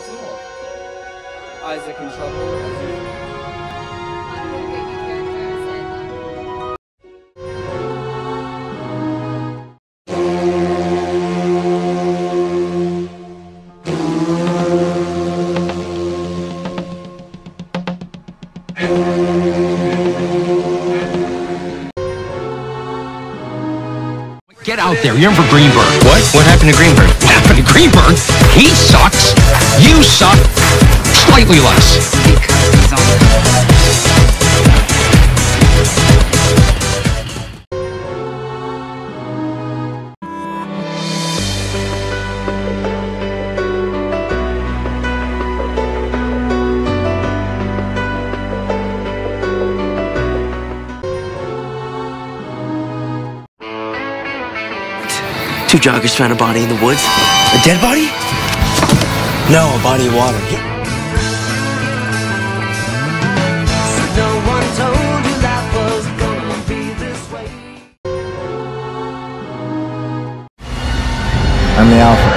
What's more? Isaac in trouble as usual. Get out there, you're in for Greenberg. What? What happened to Greenberg? What happened to Greenberg? He sucks. You suck. Slightly less. Because he's on. Two joggers found a body in the woods. A dead body? No, a body of water. No one told you life was gonna be this way. I'm the alpha.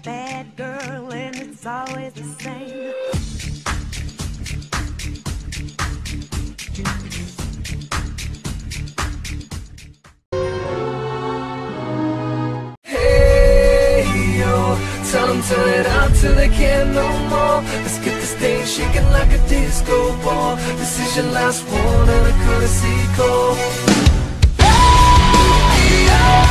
Bad girl, and it's always the same. Hey, yo, tell them turn it out till they can't no more. Let's get this thing shaking like a disco ball. This is your last one and a courtesy call. Hey, yo.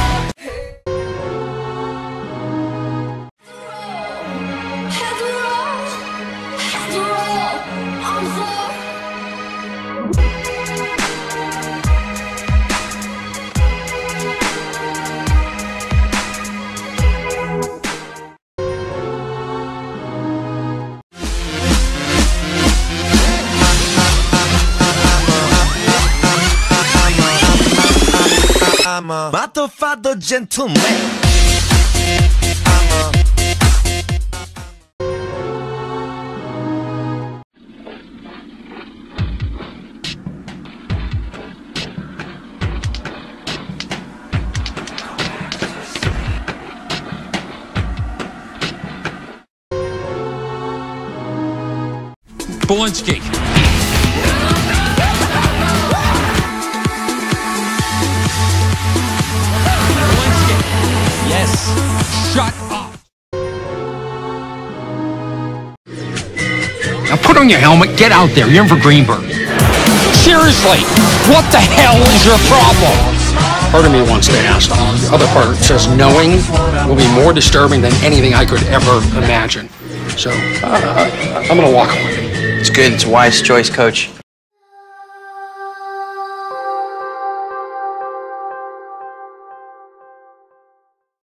I'm a motherfucker gentleman. Vlčí. Yes. Shut up. Now put on your helmet, get out there. You're in for Greenberg. Seriously, what the hell is your problem? Part of me wants to ask. The other part says knowing will be more disturbing than anything I could ever imagine. So, I'm gonna walk away. It's good. It's a wise choice, Coach.